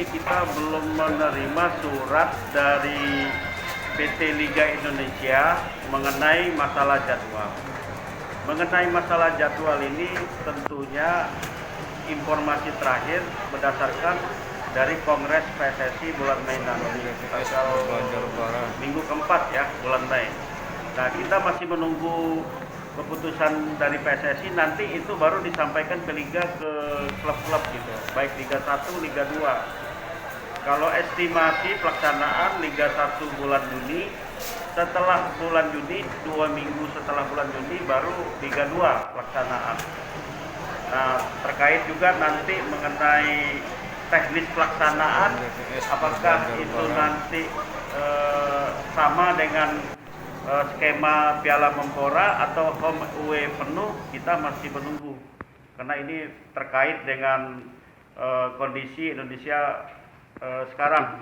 ini kita belum menerima surat dari PT Liga Indonesia mengenai masalah jadwal. Mengenai masalah jadwal ini tentunya informasi terakhir berdasarkan dari Kongres PSSI bulan Mei nanti, minggu keempat ya, bulan Mei. Nah, kita masih menunggu keputusan dari PSSI, nanti itu baru disampaikan ke Liga, ke klub-klub gitu, baik Liga 1, Liga 2. Kalau estimasi pelaksanaan Liga 1 bulan Juni, setelah bulan Juni, 2 minggu setelah bulan Juni baru Liga 2 pelaksanaan. Nah, terkait juga nanti mengenai teknis pelaksanaan, apakah itu nanti sama dengan skema Piala Menpora atau home away penuh, kita masih menunggu karena ini terkait dengan kondisi Indonesia sekarang.